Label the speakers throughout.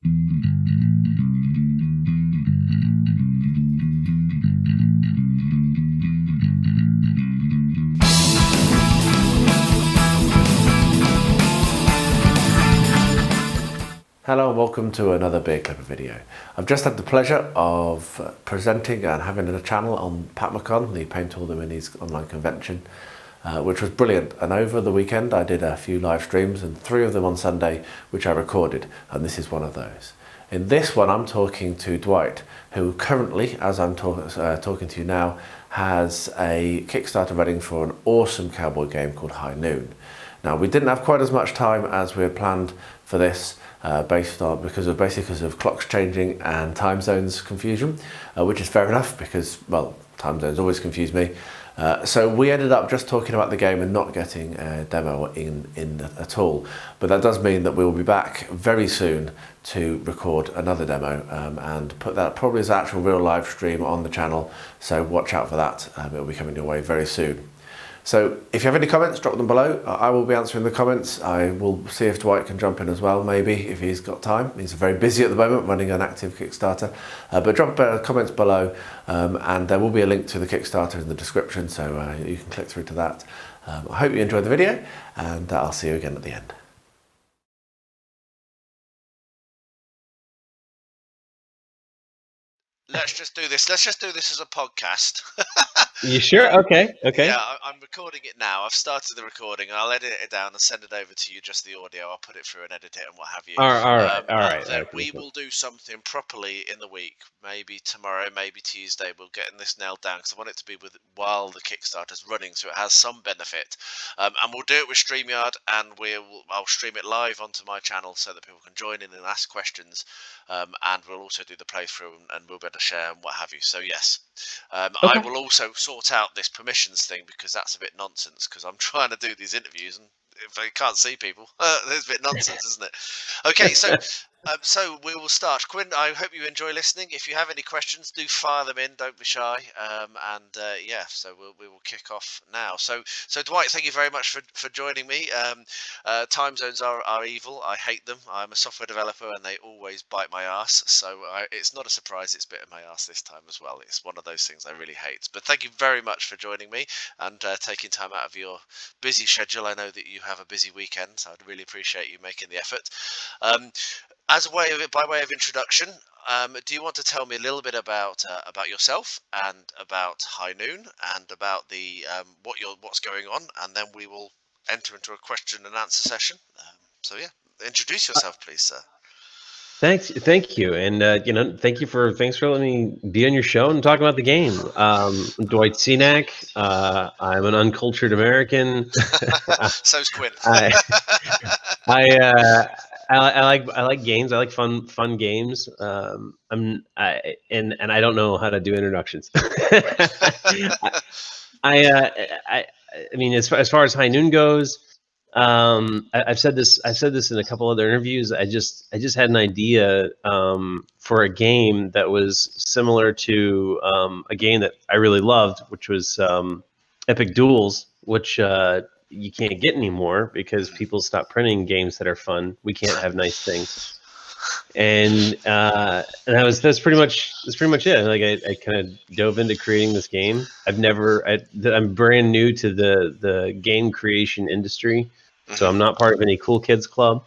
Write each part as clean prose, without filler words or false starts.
Speaker 1: Hello and welcome to another Beer Clipper video. I've just had the pleasure of presenting and having a channel on PATMOCON, the Paint All the Minis online convention, which was brilliant. And over the weekend I did a few live streams, and 3 of them on Sunday, which I recorded, and this is one of those. In this one I'm talking to Dwight, who currently, as I'm talking to you now, has a Kickstarter running for an awesome cowboy game called High Noon. Now, we didn't have quite as much time as we had planned for this, because of clocks changing and time zones confusion, which is fair enough because, well, time zones always confuse me. So we ended up just talking about the game and not getting a demo in at all. But that does mean that we will be back very soon to record another demo and put that probably as an actual real live stream on the channel. So watch out for that. It will be coming your way very soon. So if you have any comments, drop them below. I will be answering the comments. I will see if Dwight can jump in as well, maybe, if he's got time. He's very busy at the moment running an active Kickstarter. But drop comments below, and there will be a link to the Kickstarter in the description, so you can click through to that. I hope you enjoyed the video, and I'll see you again at the end.
Speaker 2: Let's just do this. Let's just do this as a podcast.
Speaker 3: You sure? Okay.
Speaker 2: Yeah, I'm recording it now. I've started the recording. I'll edit it down and send it over to you, just the audio. I'll put it through and edit it and what have you.
Speaker 3: All right.
Speaker 2: Then we will do something properly in the week. Maybe tomorrow, maybe Tuesday. We'll get this nailed down because I want it to be while the Kickstarter's running, so it has some benefit. And we'll do it with StreamYard, and I'll stream it live onto my channel so that people can join in and ask questions. And we'll also do the playthrough, and we'll be able to share and what have you. So yes, I will also sort out this permissions thing, because that's a bit nonsense, because I'm trying to do these interviews and if I can't see people, it's a bit nonsense, isn't it? Okay, so so we will start. Quinn, I hope you enjoy listening. If you have any questions, do fire them in. Don't be shy. Yeah, so we will kick off now. So Dwight, thank you very much for joining me. Time zones are evil. I hate them. I'm a software developer, and they always bite my ass. So it's not a surprise it's bitten my ass this time as well. It's one of those things I really hate. But thank you very much for joining me and taking time out of your busy schedule. I know that you have a busy weekend, so I'd really appreciate you making the effort. By way of introduction, do you want to tell me a little bit about yourself and about High Noon and about the what's going on, and then we will enter into a question and answer session. So yeah, introduce yourself, please, sir.
Speaker 3: Thank you, and thanks for letting me be on your show and talk about the game. I'm Dwight Cenac. I'm an uncultured American.
Speaker 2: So's Quinn.
Speaker 3: I like games. I like fun games. And I don't know how to do introductions. I mean, as far as High Noon goes, I've said this in a couple other interviews. I just had an idea for a game that was similar to a game that I really loved, which was Epic Duels, which you can't get anymore because people stop printing games that are fun. We can't have nice things, and that's pretty much it. Like I kind of dove into creating this game. I'm brand new to the game creation industry, so I'm not part of any cool kids club.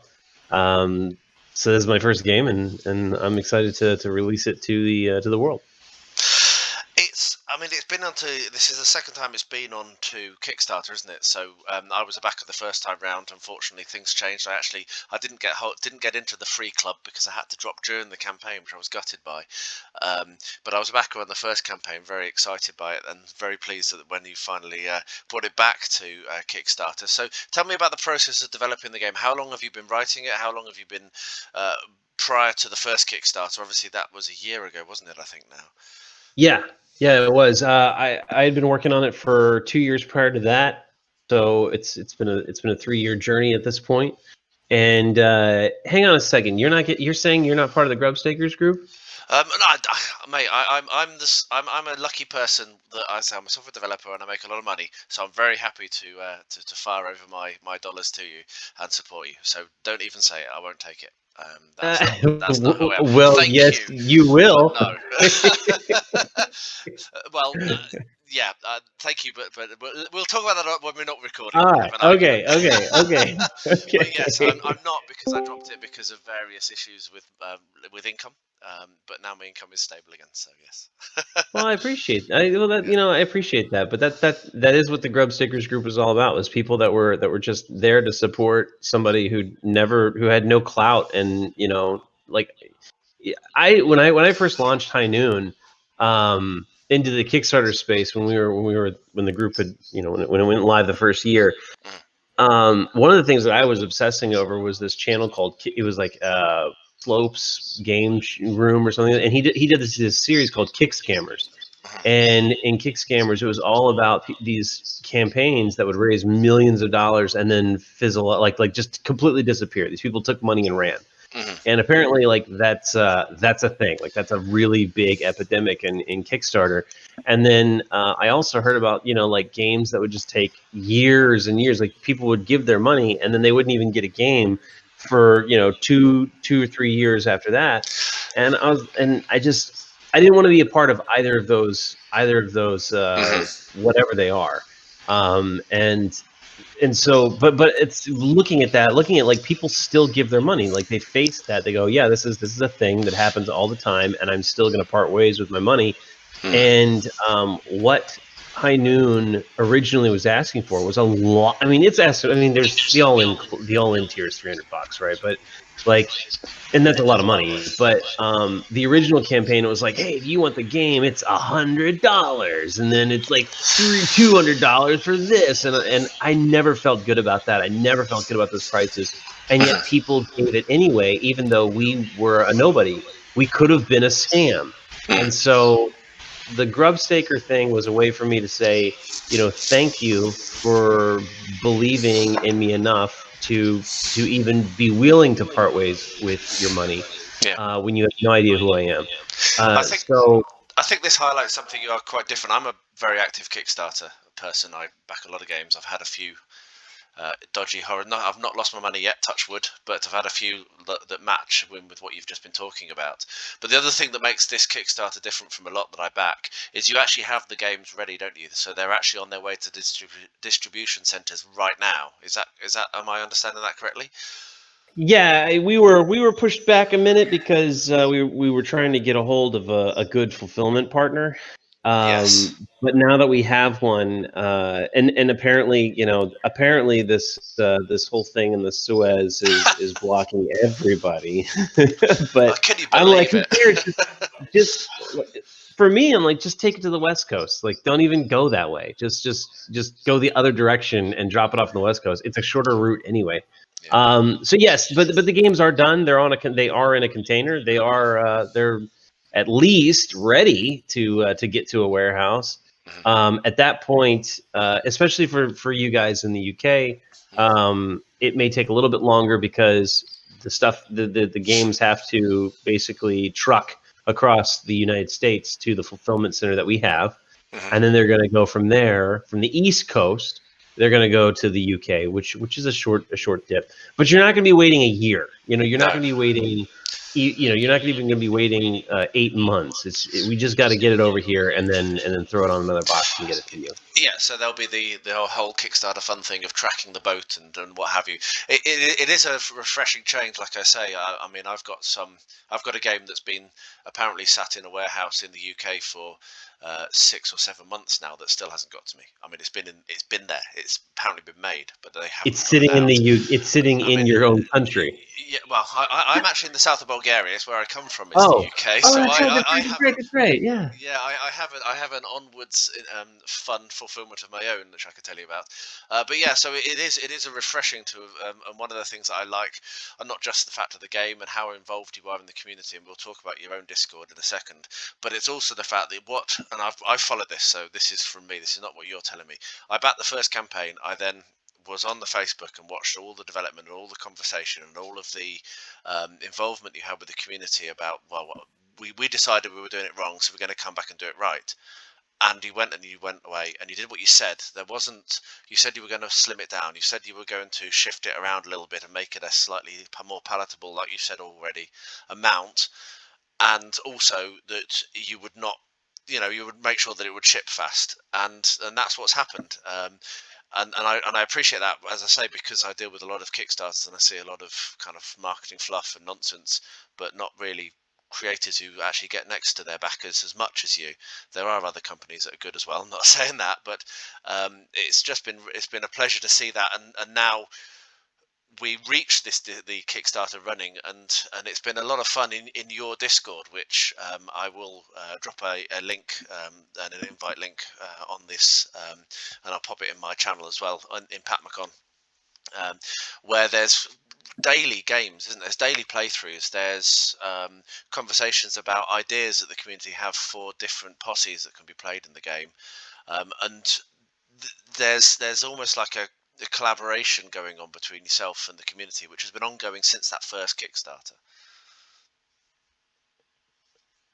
Speaker 3: So this is my first game, and I'm excited to release it to the world.
Speaker 2: This is the second time it's been on to Kickstarter, isn't it? So I was a backer the first time round. Unfortunately, things changed. I didn't get into the free club because I had to drop during the campaign, which I was gutted by. But I was a backer on the first campaign, very excited by it, and very pleased that when you finally brought it back to Kickstarter. So tell me about the process of developing the game. How long have you been writing it? How long have you been prior to the first Kickstarter? Obviously, that was a year ago, wasn't it? I think now.
Speaker 3: Yeah, it was. I had been working on it for 2 years prior to that, so it's been a 3-year journey at this point. And hang on a second, you're saying you're not part of the Grubstakers group?
Speaker 2: Mate, I'm a lucky person that I'm a software developer and I make a lot of money. So I'm very happy to fire over my dollars to you and support you. So don't even say it. I won't take it. That's not who I am.
Speaker 3: Well,
Speaker 2: Thank
Speaker 3: yes,
Speaker 2: you,
Speaker 3: you
Speaker 2: but
Speaker 3: will.
Speaker 2: no. Well, yeah. Thank you, but we'll talk about that when we're not recording
Speaker 3: All
Speaker 2: and we
Speaker 3: right.
Speaker 2: have an argument.
Speaker 3: Okay. Okay.
Speaker 2: But yes, I'm
Speaker 3: Okay.
Speaker 2: not, because I dropped it because of various issues with income. But now my income is stable again. So yes.
Speaker 3: Well, I appreciate I appreciate that, but that is what the Grub Stickers group was all about, was people that were just there to support somebody who had no clout, and like when I first launched High Noon into the Kickstarter space, when the group had, when it went live the first year, one of the things that I was obsessing over was this channel called, it was like Slopes Game Room or something, and he did this series called Kick Scammers. And in Kick Scammers, it was all about these campaigns that would raise millions of dollars and then fizzle out, like just completely disappear. These people took money and ran. And apparently, like that's a thing. Like that's a really big epidemic in Kickstarter. And then I also heard about like games that would just take years and years. Like people would give their money and then they wouldn't even get a game for 2 or 3 years after that. And I didn't want to be a part of either of those whatever they are. And so, but it's looking at like people still give their money, like they face that, they go, yeah, this is a thing that happens all the time, and I'm still going to part ways with my money. And what High Noon originally was asking for was a lot. I mean, there's the all-in tier is $300, right? But like, and that's a lot of money. But the original campaign, it was like, hey, if you want the game, it's $100, and then it's like $200 for this, and I never felt good about that. I never felt good about those prices, and yet people gave it anyway, even though we were a nobody. We could have been a scam, and so the Grubstaker thing was a way for me to say, thank you for believing in me enough to even be willing to part ways with your money when you have no idea who I am.
Speaker 2: I think
Speaker 3: So
Speaker 2: I think this highlights something you are quite different. I'm a very active Kickstarter person. I back a lot of games. I've had a few dodgy horror. No, I've not lost my money yet, touch wood, but I've had a few that match with what you've just been talking about. But the other thing that makes this Kickstarter different from a lot that I back is you actually have the games ready, don't you? So they're actually on their way to distribution centers right now. Is that? Am I understanding that correctly?
Speaker 3: yeah, we were pushed back a minute because we were trying to get a hold of a good fulfillment partner.
Speaker 2: Yes.
Speaker 3: But now that we have one, and apparently, this whole thing in the Suez is blocking everybody. But
Speaker 2: Can you
Speaker 3: I'm like,
Speaker 2: believe
Speaker 3: who
Speaker 2: it?
Speaker 3: cares? Just for me, I'm like, just take it to the West Coast. Like, don't even go that way. Just go the other direction and drop it off on the West Coast. It's a shorter route anyway.
Speaker 2: Yeah.
Speaker 3: So yes, but the games are done. They are in a container. They're at least ready to get to a warehouse. At that point, especially for you guys in the UK, it may take a little bit longer because the games have to basically truck across the United States to the fulfillment center that we have, and then they're going to go from there, from the East Coast. They're going to go to the UK, which is a short dip. But you're not going to be waiting a year. You're not
Speaker 2: No.
Speaker 3: going to be waiting. You're not even going to be waiting 8 months. We just got to get it over here and then throw it on another box and get it to you.
Speaker 2: Yeah, so there'll be the whole Kickstarter fun thing of tracking the boat and what have you. It is a refreshing change, like I say. I mean, I've got a game that's been apparently sat in a warehouse in the UK for 6 or 7 months now that still hasn't got to me. I mean, it's been there. It's apparently been made, but they haven't.
Speaker 3: It's sitting in It's sitting
Speaker 2: I
Speaker 3: in
Speaker 2: mean,
Speaker 3: your own country.
Speaker 2: Yeah, well, I'm actually in the south of Bulgaria. It's where I come from. Is the
Speaker 3: Oh,
Speaker 2: UK.
Speaker 3: oh,
Speaker 2: So
Speaker 3: that's right.
Speaker 2: I
Speaker 3: That's
Speaker 2: have
Speaker 3: great. That's great. Yeah.
Speaker 2: yeah, I have an onwards fun fulfillment of my own, which I could tell you about. But yeah, so it is a refreshing to and one of the things that I like are not just the fact of the game and how involved you are in the community, and we'll talk about your own Discord in a second. But it's also the fact that I've followed this, so this is from me. This is not what you're telling me. I backed the first campaign. I then was on the Facebook and watched all the development and all the conversation and all of the involvement you had with the community about we decided we were doing it wrong, so we're going to come back and do it right. And you went away and you did what you said. You said you were going to slim it down. You said you were going to shift it around a little bit and make it a slightly more palatable, like you said already, amount. And also that you would not, you would make sure that it would ship fast. And that's what's happened. And I appreciate that, as I say, because I deal with a lot of Kickstarters and I see a lot of kind of marketing fluff and nonsense, but not really creators who actually get next to their backers as much as you. There are other companies that are good as well. I'm not saying that, but it's been a pleasure to see that, and now we reached the Kickstarter running, and it's been a lot of fun in your Discord, which I will drop a link and an invite link on this, and I'll pop it in my channel as well in PATMOCON, where there's daily games, isn't there? There's daily playthroughs, there's conversations about ideas that the community have for different posses that can be played in the game, and there's almost like a collaboration going on between yourself and the community, which has been ongoing since that first Kickstarter.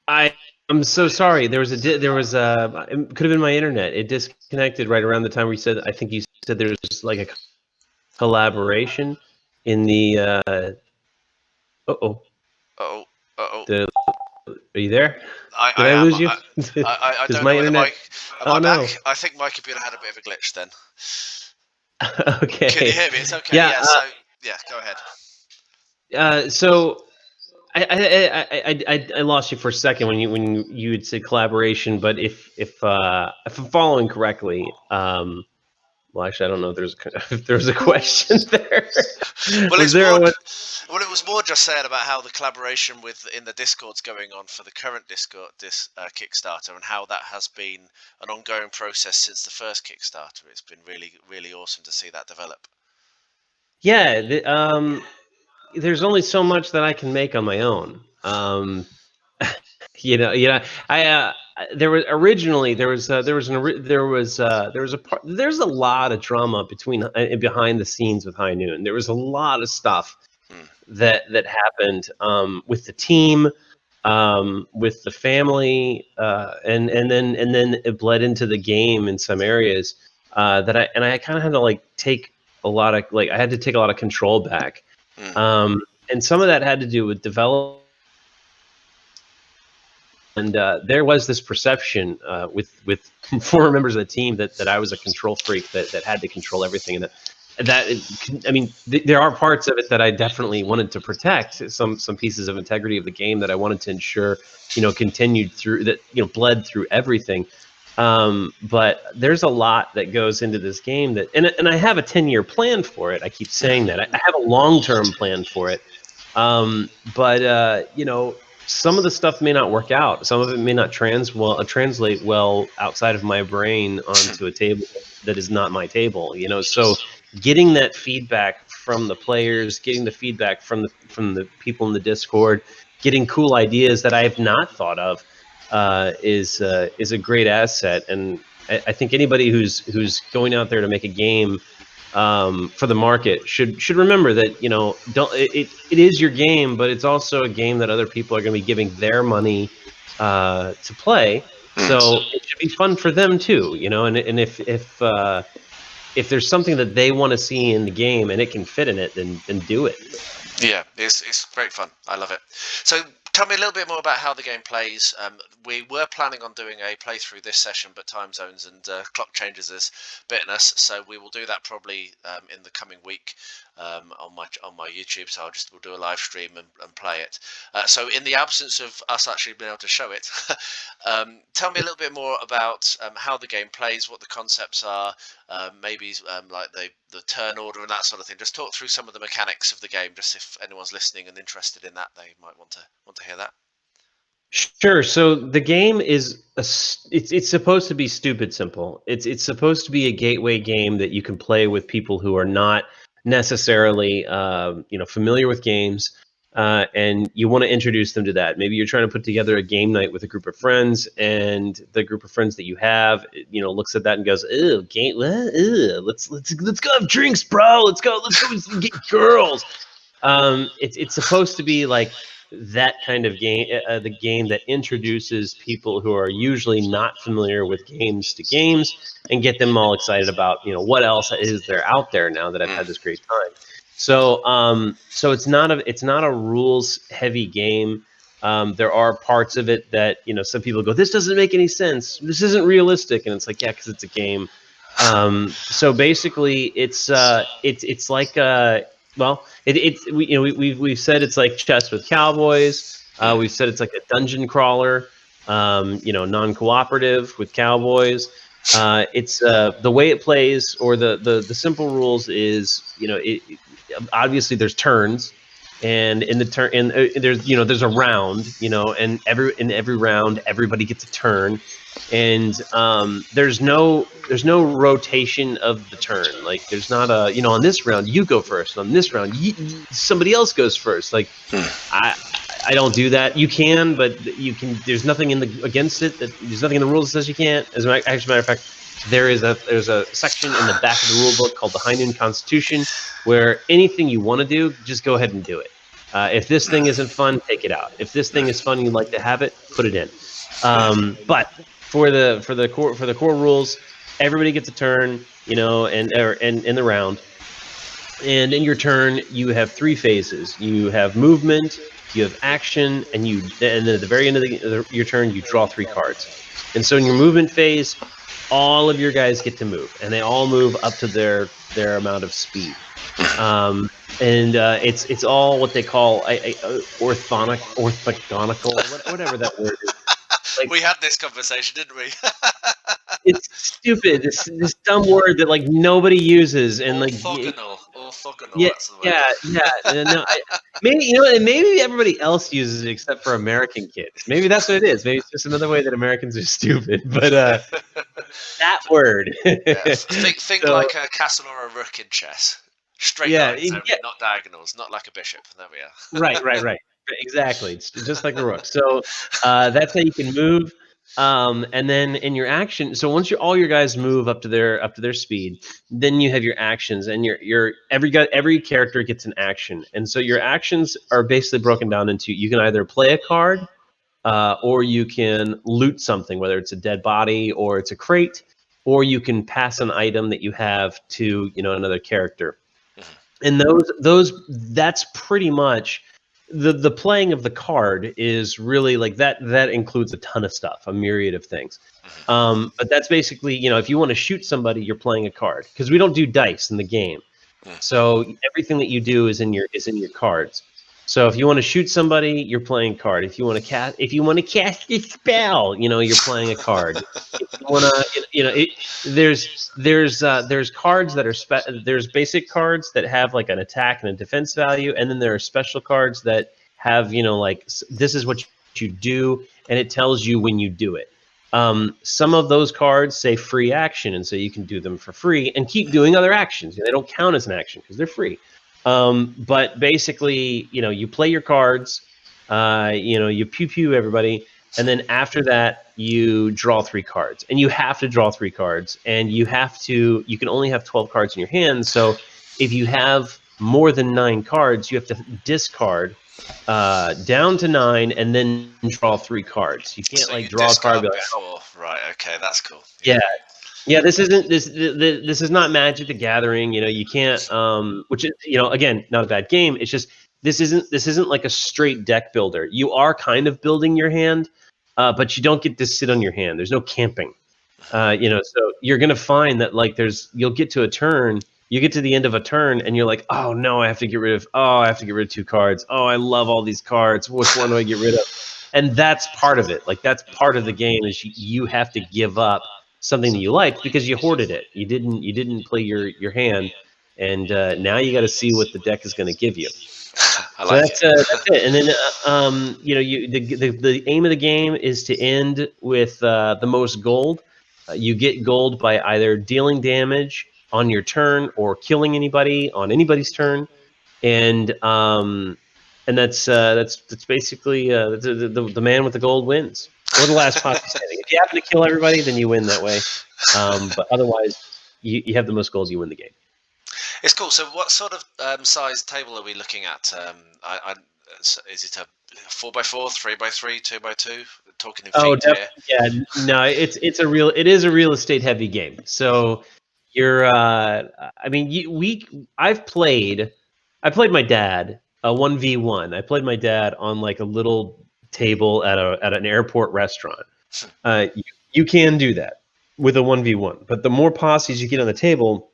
Speaker 3: I'm so sorry. There was it could have been my internet. It disconnected right around the time where you said, I think you said there was like a collaboration in the are you there? Did I lose you?
Speaker 2: I don't
Speaker 3: my
Speaker 2: know
Speaker 3: internet?
Speaker 2: am I back? I think my computer had a bit of a glitch then.
Speaker 3: Okay.
Speaker 2: Can you hear me? It's okay.
Speaker 3: Yeah.
Speaker 2: Go ahead.
Speaker 3: So I lost you for a second when you had said collaboration, but if I'm following correctly, well, actually, I don't know if there's a question there.
Speaker 2: Well, it was more just saying about how the collaboration in the Discord's going on for the current Discord, Kickstarter, and how that has been an ongoing process since the first Kickstarter. It's been really, really awesome to see that develop.
Speaker 3: Yeah, there's only so much that I can make on my own. There's a lot of drama behind the scenes with High Noon. There was a lot of stuff that happened with the team, with the family, and then it bled into the game in some areas that I kind of had to take a lot of control back, and some of that had to do with development. And there was this perception with former members of the team that I was a control freak that had to control everything, and there are parts of it that I definitely wanted to protect, some pieces of integrity of the game that I wanted to ensure continued through, that bled through everything. But there's a lot that goes into this game and I have a 10-year plan for it. I keep saying that I have a long-term plan for it, but some of the stuff may not work out. Some of it may not translate well outside of my brain onto a table that is not my table. So getting that feedback from the players, getting the feedback from the people in the Discord, getting cool ideas that I have not thought of is a great asset. And I think anybody who's going out there to make a game for the market should remember that it is your game, but it's also a game that other people are going to be giving their money to play. So it should be fun for them too, And if there's something that they want to see in the game and it can fit in it, then do it.
Speaker 2: Yeah, it's great fun. I love it. So tell me a little bit more about how the game plays. We were planning on doing a playthrough this session, but time zones and clock changes has bitten us. So we will do that probably in the coming week on my YouTube. So we'll do a live stream and play it. So in the absence of us actually being able to show it, tell me a little bit more about how the game plays, what the concepts are, maybe like the turn order and that sort of thing. Just talk through some of the mechanics of the game, just if anyone's listening and interested in that, they might want to hear that.
Speaker 3: Sure. So the game is it's supposed to be stupid simple. It's supposed to be a gateway game that you can play with people who are not necessarily familiar with games, and you want to introduce them to that. Maybe you're trying to put together a game night with a group of friends, and the group of friends that you have, looks at that and goes, "Ew, game, let's go have drinks, bro. Let's go get girls." It's supposed to be like that kind of game, the game that introduces people who are usually not familiar with games to games and get them all excited about, what else is there out there now that I've had this great time. So, so it's not a rules heavy game. There are parts of it that, some people go, this doesn't make any sense. This isn't realistic. And it's like, yeah, because it's a game. So basically it's like, we've said it's like chess with cowboys. We've said it's like a dungeon crawler, non-cooperative with cowboys. It's the way it plays, or the simple rules is, obviously there's turns, and in the turn, and there's a round, and in every round everybody gets a turn, and there's no rotation of the turn. Like there's not a, on this round you go first, and on this round somebody else goes first. Like I don't do that. You can, but you can. There's nothing against it. There's nothing in the rules that says you can't. As a matter of fact, there's a section in the back of the rule book called the High Noon Constitution, where anything you want to do, just go ahead and do it. If this thing isn't fun, take it out. If this thing is fun and you'd like to have it, put it in. But for the core rules, everybody gets a turn, and in the round. And in your turn, you have 3 phases. You have movement, you have action, and then at the very end of your turn, you draw 3 cards. And so in your movement phase, all of your guys get to move, and they all move up to their amount of speed. And it's all what they call orthogonal, whatever that word is.
Speaker 2: Like, we had this conversation, didn't we?
Speaker 3: It's stupid. This dumb word that like nobody uses, and
Speaker 2: orthogonal.
Speaker 3: Yeah,
Speaker 2: that's the word.
Speaker 3: yeah. No, maybe everybody else uses it except for American kids. Maybe that's what it is. Maybe it's just another way that Americans are stupid. But that word.
Speaker 2: Think like a castle or a rook in chess. Straight lines, not diagonals, not like a bishop. There we are.
Speaker 3: Right. Exactly. It's just like a rook. So that's how you can move. And then in your action, so once all your guys move up to their speed, then you have your actions, and every character gets an action. And so your actions are basically broken down into, you can either play a card, or you can loot something, whether it's a dead body or it's a crate, or you can pass an item that you have to, another character. And that's pretty much the playing of the card is really like that. That includes a ton of stuff, a myriad of things. But that's basically, if you want to shoot somebody, you're playing a card, because we don't do dice in the game. So everything that you do is in your cards. So if you want to shoot somebody, you're playing a card. If you want to cast a spell, you're playing a card. If you want to, there's cards that are there's basic cards that have like an attack and a defense value, and then there are special cards that have, like, this is what you do, and it tells you when you do it. Some of those cards say free action, and so you can do them for free and keep doing other actions. They don't count as an action because they're free. But basically, you play your cards, you pew everybody, and then after that, you draw 3 cards, and you have to draw 3 cards, and you can only have 12 cards in your hand. So if you have more than 9 cards, you have to discard down to 9 and then draw 3 cards. You can't draw a card
Speaker 2: before. Right. Okay. That's cool.
Speaker 3: Yeah, this is not Magic the Gathering. You can't, which is, again, not a bad game. It's just this isn't like a straight deck builder. You are kind of building your hand, but you don't get to sit on your hand. There's no camping. So you're gonna find that you'll get to a turn. You get to the end of a turn and you're like, oh no, I have to get rid of 2 cards. Oh, I love all these cards. Which one do I get rid of? And that's part of it. Like that's part of the game, is you have to give up something that you liked because you hoarded it. You didn't play your hand, and now you got to see what the deck is going to give you. That's it. And then the aim of the game is to end with the most gold. You get gold by either dealing damage on your turn or killing anybody on anybody's turn, and that's basically the man with the gold wins. Or the last posse standing. If you happen to kill everybody, then you win that way. But otherwise, you have the most goals, you win the game.
Speaker 2: It's cool. So what sort of size table are we looking at? Is it a 4x4, 3x3, 2x2? Talking in
Speaker 3: Oh,
Speaker 2: feet here.
Speaker 3: definitely. Yeah, no, it is a real estate heavy game. So you're, I mean, I played my dad a 1v1. I played my dad on like a little table at an airport restaurant. You, you can do that with a 1v1, but the more posses you get on the table,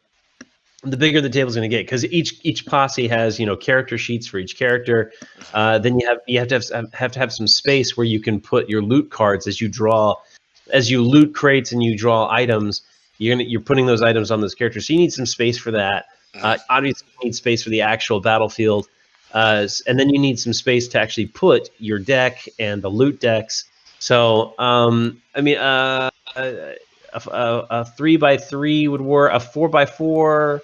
Speaker 3: the bigger the table's going to get, because each posse has, you know, character sheets for each character. Then you have to have some space where you can put your loot cards as you loot crates and you draw items. You're putting those items on those characters, so you need some space for that. Obviously, you need space for the actual battlefield, and then you need some space to actually put your deck and the loot decks. So, I mean, a 3x3 would work. A 4x4.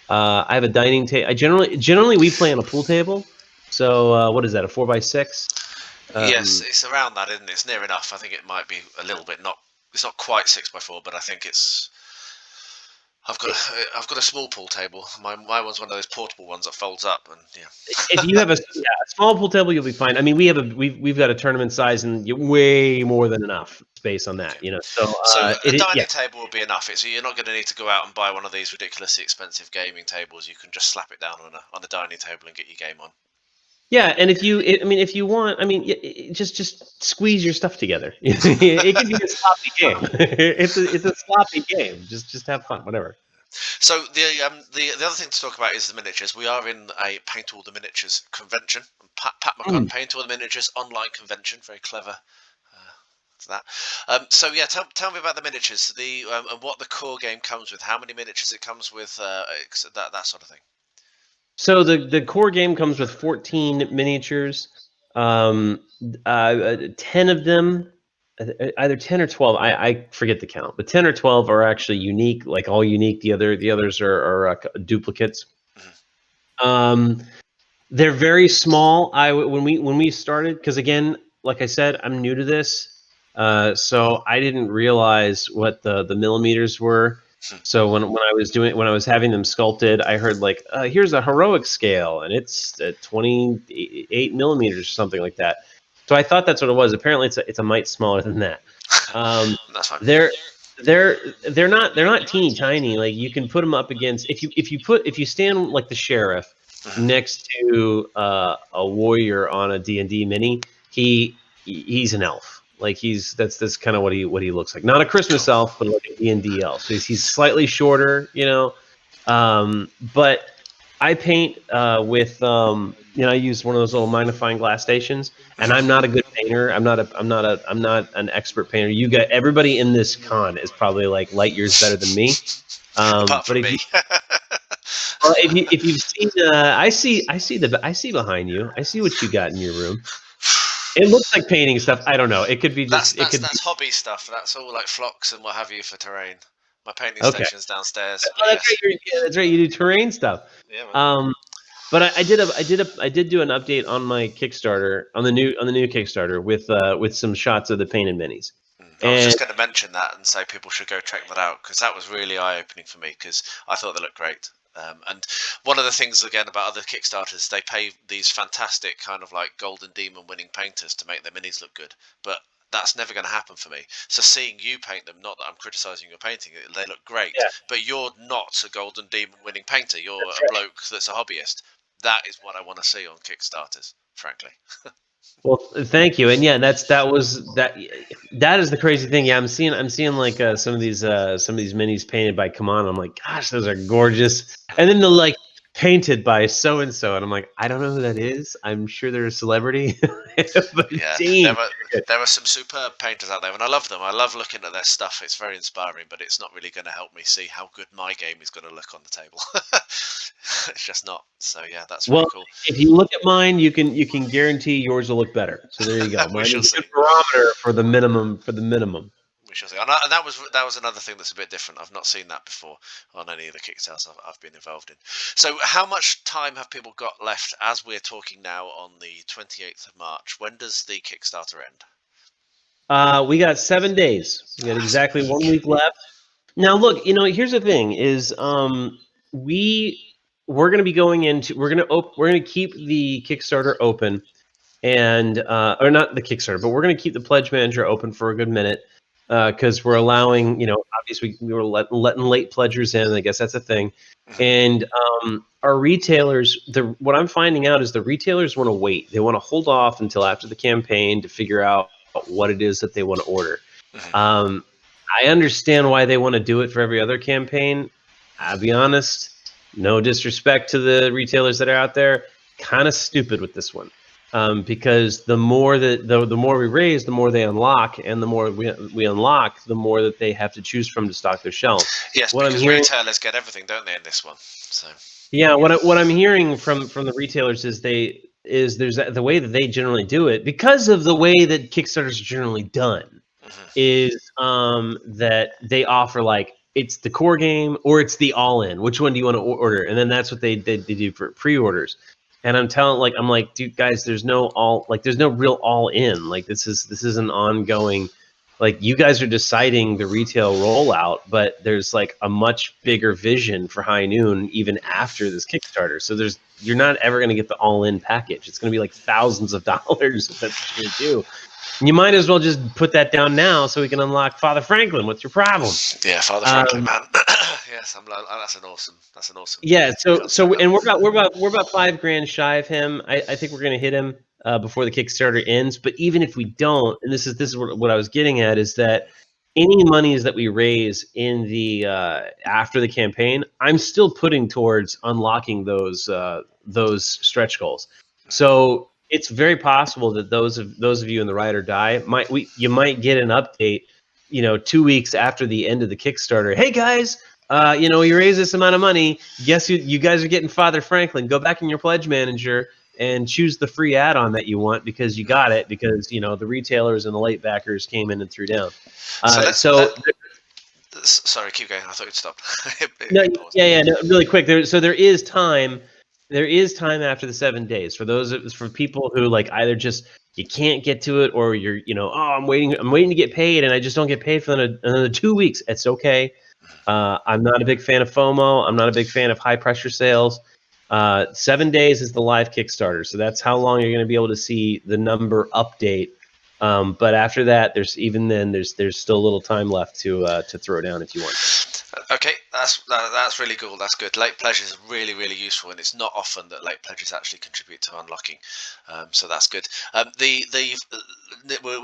Speaker 3: I have a dining table. I generally we play on a pool table. So what is that? A 4x6?
Speaker 2: Yes, it's around that, isn't it? It's near enough. I think it might be a little bit not. It's not quite 6x4, but I think it's. I've got a small pool table. My one's one of those portable ones that folds up, and yeah.
Speaker 3: If you have a small pool table, you'll be fine. I mean, we've got a tournament size and way more than enough space on that. You know, so
Speaker 2: a dining table will be enough. So you're not going to need to go out and buy one of these ridiculously expensive gaming tables. You can just slap it down on a dining table and get your game on.
Speaker 3: Yeah, and if you want, just squeeze your stuff together. It can be a sloppy game. It's a sloppy game. Just have fun, whatever.
Speaker 2: So the other thing to talk about is the miniatures. We are in a Paint All the Miniatures convention, PATMOCON, Paint All the Miniatures online convention. Very clever. For that. So yeah, tell me about the miniatures. And what the core game comes with. How many miniatures it comes with. That sort of thing.
Speaker 3: So the core game comes with 14 miniatures. 10 of them, either 10 or 12. I forget the count, but 10 or 12 are actually unique, like all unique. The others are duplicates. They're very small. When we started, because again, like I said, I'm new to this, so I didn't realize what the millimeters were. So when I was having them sculpted, I heard like, here's a heroic scale, and it's 28 millimeters or something like that. So I thought that's what it was. Apparently, it's a mite smaller than that.
Speaker 2: That's fine.
Speaker 3: They're not teeny tiny. Like you can put them up against if you stand like the sheriff next to a warrior on a D&D mini, he's an elf. Like that's kind of what he looks like. Not a Christmas elf, but like a D&D elf. So he's slightly shorter, you know. But I paint with I use one of those little magnifying glass stations, and I'm not a good painter. I'm not an expert painter. You got everybody in this con is probably like light years better than me.
Speaker 2: Apart from me.
Speaker 3: Well, if you've seen, I see behind you. I see what you got in your room. It looks like painting stuff. I don't know. It could be just.
Speaker 2: That's hobby stuff. That's all like flocks and what have you for terrain. My painting station's downstairs.
Speaker 3: Oh, that's right. That's right. You do terrain stuff.
Speaker 2: Yeah. Man.
Speaker 3: But I did do an update on my Kickstarter on the new Kickstarter with some shots of the painted minis.
Speaker 2: I was just going to mention that and say people should go check that out, because that was really eye-opening for me, because I thought they looked great. And one of the things again about other Kickstarters, they pay these fantastic kind of like Golden Demon winning painters to make their minis look good, but that's never going to happen for me. So seeing you paint them, not that I'm criticizing your painting, they look great, but you're not a Golden Demon winning painter. You're a bloke that's a hobbyist. That is what I want to see on Kickstarters, frankly.
Speaker 3: Well, thank you, and yeah, that is the crazy thing. Yeah, I'm seeing like some of these minis painted by Come On. I'm like, gosh, those are gorgeous. And then they're like painted by so and so, and I'm like, I don't know who that is. I'm sure they're a celebrity. But
Speaker 2: yeah, there are some superb painters out there, and I love them. I love looking at their stuff. It's very inspiring, but it's not really going to help me see how good my game is going to look on the table. It's just not. So yeah, that's really cool.
Speaker 3: If you look at mine, you can guarantee yours will look better. So there you go. Mine is a barometer for the minimum.
Speaker 2: We shall see. And that was another thing that's a bit different. I've not seen that before on any of the Kickstarters I've been involved in. So how much time have people got left as we're talking now on the 28th of March? When does the Kickstarter end?
Speaker 3: We got 7 days. We got exactly 1 week left. Now, look, here's the thing: is we're going to be going into we're going to keep the Kickstarter open, and or not the Kickstarter, but we're going to keep the pledge manager open for a good minute because we're allowing, obviously we were letting late pledgers in. I guess that's a thing. And our retailers, what I'm finding out is the retailers want to wait. They want to hold off until after the campaign to figure out what it is that they want to order. I understand why they want to do it for every other campaign. I'll be honest, no disrespect to the retailers that are out there, kind of stupid with this one. Because the more that the more we raise, the more they unlock, and the more we unlock, the more that they have to choose from to stock their shelves.
Speaker 2: Yes,
Speaker 3: what
Speaker 2: because retailers get everything, don't they, in this one? So
Speaker 3: yeah, what I'm hearing from the retailers is there's the way that they generally do it, because of the way that Kickstarters are generally done, is that they offer like it's the core game or it's the all-in. Which one do you want to order? And then that's what they do for pre-orders. And I'm like, dude, guys, there's no real all-in. Like this is an ongoing. Like you guys are deciding the retail rollout, but there's like a much bigger vision for High Noon even after this Kickstarter. So you're not ever going to get the all-in package. It's going to be like thousands of dollars if that's what you're going to do. You might as well just put that down now so we can unlock Father Franklin. What's your problem?
Speaker 2: Yeah, Father Franklin, man. Yes, I'm like, that's an awesome.
Speaker 3: Yeah, so and we're about $5,000 shy of him. I think we're gonna hit him before the Kickstarter ends. But even if we don't, and this is what I was getting at, is that any monies that we raise in the after the campaign, I'm still putting towards unlocking those stretch goals. So it's very possible that those of you in the Ride or Die you might get an update, 2 weeks after the end of the Kickstarter. Hey guys, you raise this amount of money. Guess you guys are getting Father Franklin. Go back in your pledge manager and choose the free add-on that you want because you got it because the retailers and the late backers came in and threw down.
Speaker 2: Sorry, keep going. I thought you'd stop.
Speaker 3: No, really quick. There is time. There is time after the 7 days for people who like either just you can't get to it or you're I'm waiting to get paid and I just don't get paid for another 2 weeks. It's okay. I'm not a big fan of FOMO. I'm not a big fan of high pressure sales. 7 days is the live Kickstarter, so that's how long you're going to be able to see the number update. But after that, there's still a little time left to throw down if you want.
Speaker 2: Okay, that's really cool. That's good. Late pledges is really, really useful, and it's not often that late pledges actually contribute to unlocking. So that's good. We're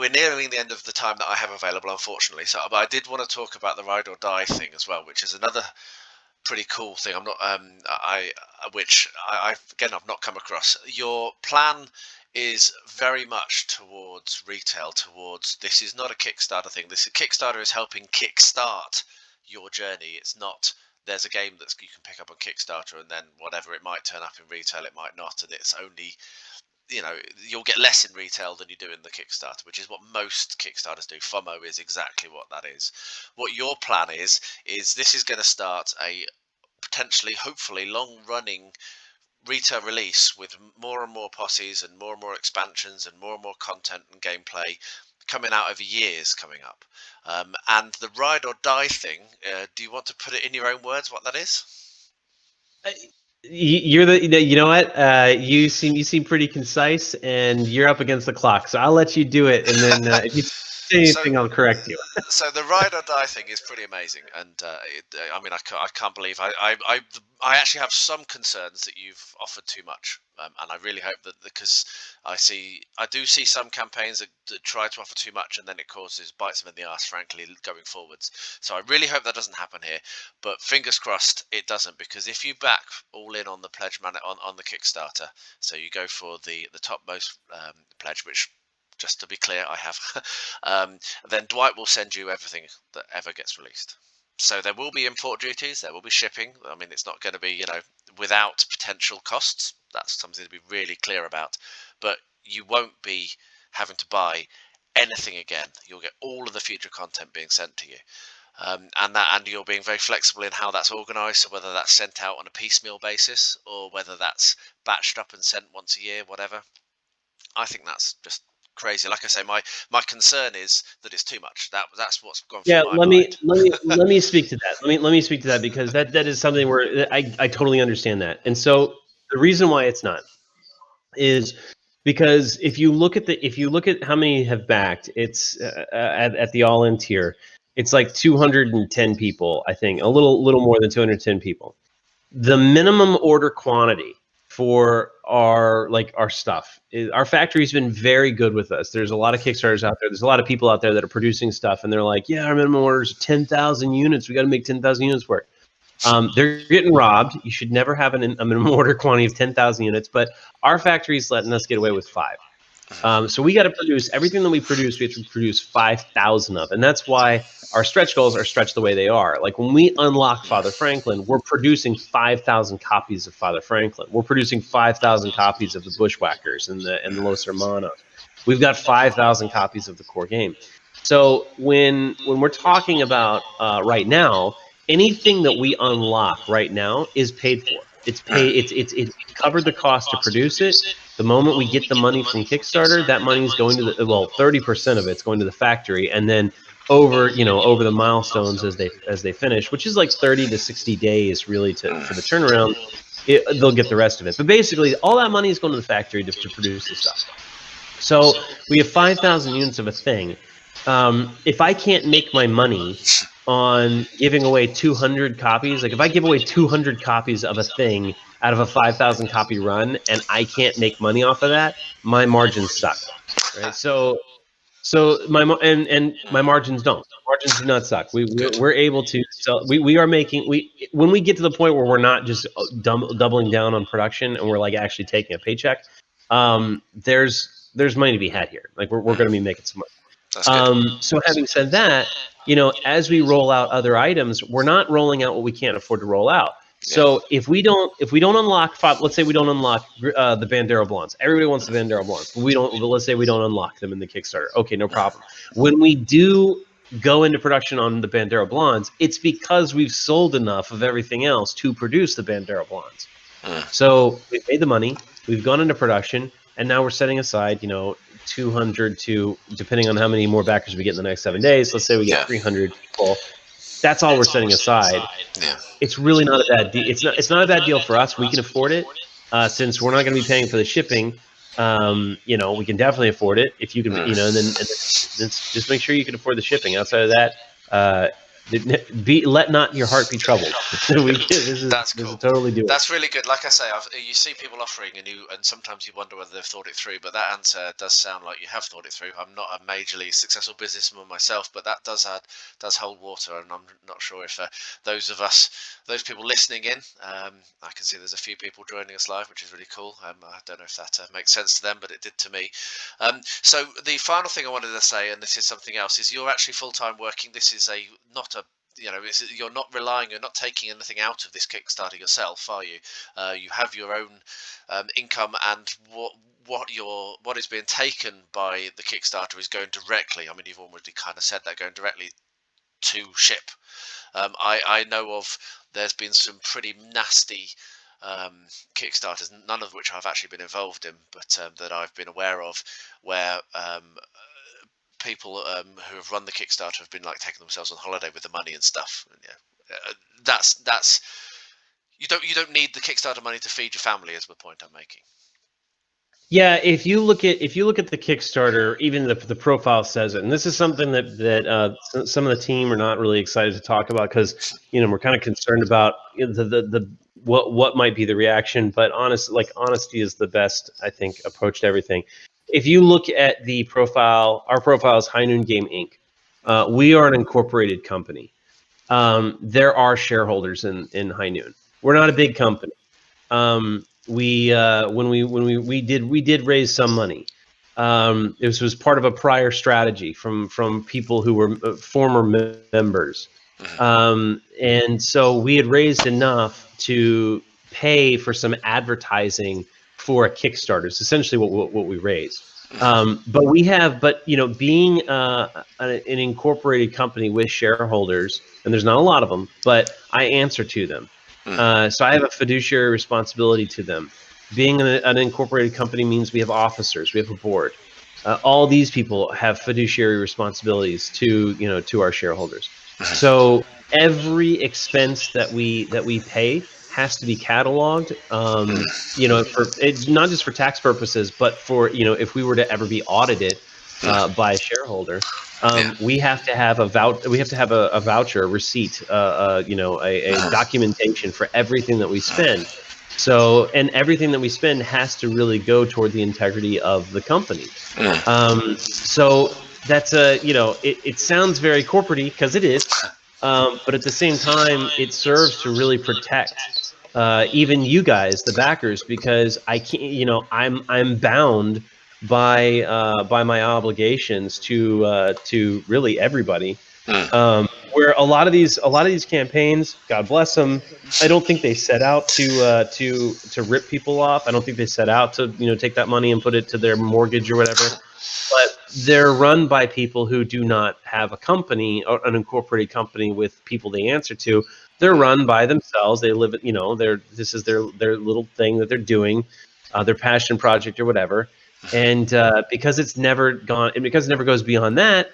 Speaker 2: nearing the end of the time that I have available, unfortunately. So, but I did want to talk about the Ride or Die thing as well, which is another pretty cool thing. I'm not I've not come across. Your plan is very much towards retail, towards this is not a Kickstarter thing. Kickstarter is helping kickstart your journey. It's not there's a game that you can pick up on Kickstarter and then whatever, it might turn up in retail, it might not, and it's only you'll get less in retail than you do in the Kickstarter, which is what most Kickstarters do. FOMO is exactly what that is. What your plan is this is going to start a potentially, hopefully, long-running retail release with more and more posses and more expansions and more content and gameplay coming out over years coming up. And the Ride or Die thing, do you want to put it in your own words what that is?
Speaker 3: You know what? You seem pretty concise, and you're up against the clock. So I'll let you do it, and then if you say anything, I'll correct you.
Speaker 2: So the Ride or Die thing is pretty amazing, and I can't believe I actually have some concerns that you've offered too much, and I really hope that because I do see some campaigns that try to offer too much, and then it bites them in the ass, frankly, going forwards. So I really hope that doesn't happen here, but fingers crossed it doesn't, because if you back all in on the pledge on the Kickstarter, so you go for the topmost pledge, which, just to be clear, I have, then Dwight will send you everything that ever gets released. So there will be import duties, there will be shipping. I mean, it's not going to be, without potential costs. That's something to be really clear about. But you won't be having to buy anything again. You'll get all of the future content being sent to you. And you're being very flexible in how that's organised, so whether that's sent out on a piecemeal basis or whether that's batched up and sent once a year, whatever. I think that's just crazy. Like I say, my concern is that it's too much. That's what's gone
Speaker 3: Yeah,
Speaker 2: through my mind.
Speaker 3: let me speak to that. Let me speak to that, because that is something where I totally understand that. And so the reason why it's not is because if you look at how many have backed, it's at the all in tier, it's like 210 people, I think, a little more than 210 people. The minimum order quantity for our stuff is, our factory's been very good with us. There's a lot of Kickstarters out there. There's a lot of people out there that are producing stuff, and they're like, yeah, our minimum order is 10,000 units. We got to make 10,000 units work. They're getting robbed. You should never have a minimum order quantity of 10,000 units, but our factory's letting us get away with 5. So we got to produce everything that we produce. We have to produce 5,000 of, and that's why our stretch goals are stretched the way they are. Like when we unlock Father Franklin, we're producing 5,000 copies of Father Franklin. We're producing 5,000 copies of the Bushwhackers and the Los Hermanos. We've got 5,000 copies of the core game. So when we're talking about right now, anything that we unlock right now is paid for. It's paid. It's covered the cost to produce it. The moment we get the money from Kickstarter, that money is going to 30% of it's going to the factory, and then over the milestones as they finish, which is like 30 to 60 days really for the turnaround, they'll get the rest of it. But basically, all that money is going to the factory to produce the stuff. So we have 5,000 units of a thing. If I can't make my money on giving away 200 copies, like if I give away 200 copies of a thing out of a 5,000 copy run and I can't make money off of that, my margins suck, right? So my margins don't. Margins do not suck. We're able to sell. We are making, when we get to the point where we're not just doubling down on production and we're like actually taking a paycheck, there's money to be had here. Like we're going to be making some money. So having said that, as we roll out other items, we're not rolling out what we can't afford to roll out. So if we don't unlock, let's say we don't unlock the Bandera Blondes. Everybody wants the Bandera Blondes, but let's say we don't unlock them in the Kickstarter. Okay, no problem. When we do go into production on the Bandera Blondes, it's because we've sold enough of everything else to produce the Bandera Blondes. So we've made the money, we've gone into production, and now we're setting aside, 200 to, depending on how many more backers we get in the next 7 days, let's say we get 300 people. That's all we're setting aside. It's really not a bad deal. It's not a bad deal for us. We can afford it, since we're not going to be paying for the shipping. We can definitely afford it if you can, and then just make sure you can afford the shipping. Outside of that, let not your heart be troubled. That's cool. Totally do it.
Speaker 2: That's really good. Like I say, you see people offering, and sometimes you wonder whether they've thought it through. But that answer does sound like you have thought it through. I'm not a majorly successful businessman myself, but that does hold water, and I'm not sure if those people listening in, I can see there's a few people joining us live, which is really cool. I don't know if that makes sense to them, but it did to me. So the final thing I wanted to say, and this is something else, is you're actually full-time working. This is you're not relying, you're not taking anything out of this Kickstarter yourself, are you? You have your own income, and what is being taken by the Kickstarter is going directly. I mean, you've already kind of said that, going directly to ship. I know of, there's been some pretty nasty Kickstarters, none of which I've actually been involved in, but that I've been aware of, where people who have run the Kickstarter have been like taking themselves on holiday with the money and stuff. And, that's you don't need the Kickstarter money to feed your family, is the point I'm making.
Speaker 3: Yeah, if you look at the Kickstarter, even the profile says it, and this is something that some of the team are not really excited to talk about, because we're kind of concerned about what might be the reaction. But honesty is the best, I think, approach to everything. If you look at the profile, our profile is High Noon Game Inc. We are an incorporated company. There are shareholders in High Noon. We're not a big company. We did raise some money. This was part of a prior strategy from people who were former members, and so we had raised enough to pay for some advertising for a Kickstarter. It's essentially what we raised. But being an incorporated company with shareholders, and there's not a lot of them, but I answer to them. So I have a fiduciary responsibility to them. Being an incorporated company means we have officers, we have a board. all these people have fiduciary responsibilities to, to our shareholders. So every expense that we pay has to be cataloged, for it, not just for tax purposes, but for, if we were to ever be audited by a shareholder,
Speaker 2: Yeah.
Speaker 3: we have to have a voucher, a receipt, a documentation for everything that we spend. So, and everything that we spend has to really go toward the integrity of the company. So that's it sounds very corporate-y, because it is, but at the same time, it serves to really protect even you guys, the backers, because I can't, I'm bound by my obligations to really everybody. Where a lot of these campaigns, God bless them, I don't think they set out to rip people off. I don't think they set out to take that money and put it to their mortgage or whatever. But they're run by people who do not have a company or an incorporated company with people they answer to. They're run by themselves. They live, this is their little thing that they're doing, their passion project or whatever. And because it never goes beyond that,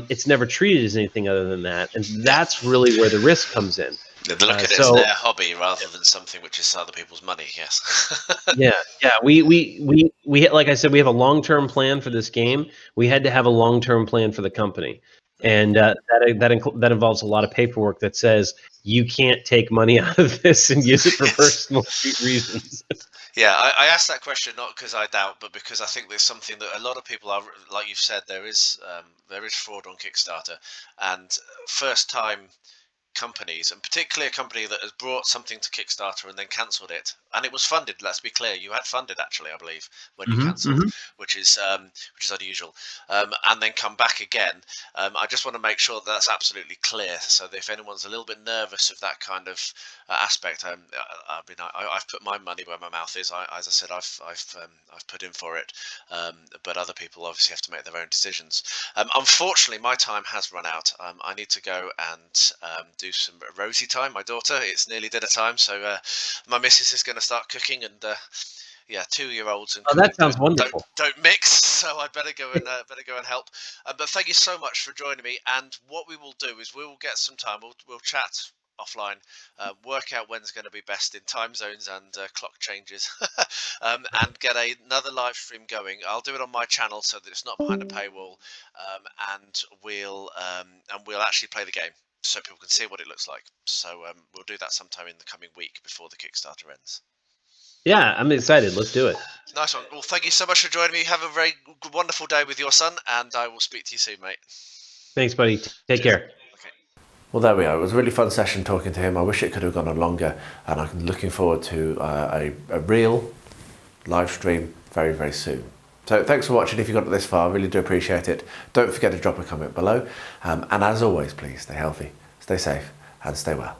Speaker 3: it's never treated as anything other than that, and that's really where the risk comes in.
Speaker 2: They look at it as their hobby rather than something which is other people's money. Yes.
Speaker 3: Yeah. We like I said, we have a long-term plan for this game. We had to have a long-term plan for the company, and that involves a lot of paperwork that says you can't take money out of this and use it for personal reasons.
Speaker 2: Yeah, I asked that question not because I doubt, but because I think there's something that a lot of people are, like you've said, there is fraud on Kickstarter, and first time companies, and particularly a company that has brought something to Kickstarter and then cancelled it, and it was funded. Let's be clear, you had funded actually, I believe, when you cancelled, which is unusual, and then come back again. I just want to make sure that that's absolutely clear, so that if anyone's a little bit nervous of that kind of aspect, I've put my money where my mouth is. As I said, I've put in for it, but other people obviously have to make their own decisions. Unfortunately, my time has run out. I need to go and do some Rosie time, my daughter. It's nearly dinner time, so my missus is going to start cooking, and 2-year-olds and
Speaker 3: that sounds wonderful.
Speaker 2: Don't mix, so I better go and help. But thank you so much for joining me. And what we will do is we will get some time. We'll chat offline, work out when's going to be best in time zones and clock changes, and get another live stream going. I'll do it on my channel so that it's not behind a paywall, and we'll actually play the game so people can see what it looks like. So we'll do that sometime in the coming week before the Kickstarter ends.
Speaker 3: Yeah, I'm excited. Let's do it.
Speaker 2: Nice one. Well, thank you so much for joining me. Have a very wonderful day with your son, and I will speak to you soon, mate.
Speaker 3: Thanks, buddy. Take care.
Speaker 2: Okay.
Speaker 1: Well, there we are. It was a really fun session talking to him. I wish it could have gone on longer, and I'm looking forward to a real live stream very, very soon. So thanks for watching. If you got this far, I really do appreciate it. Don't forget to drop a comment below. And as always, please stay healthy, stay safe, and stay well.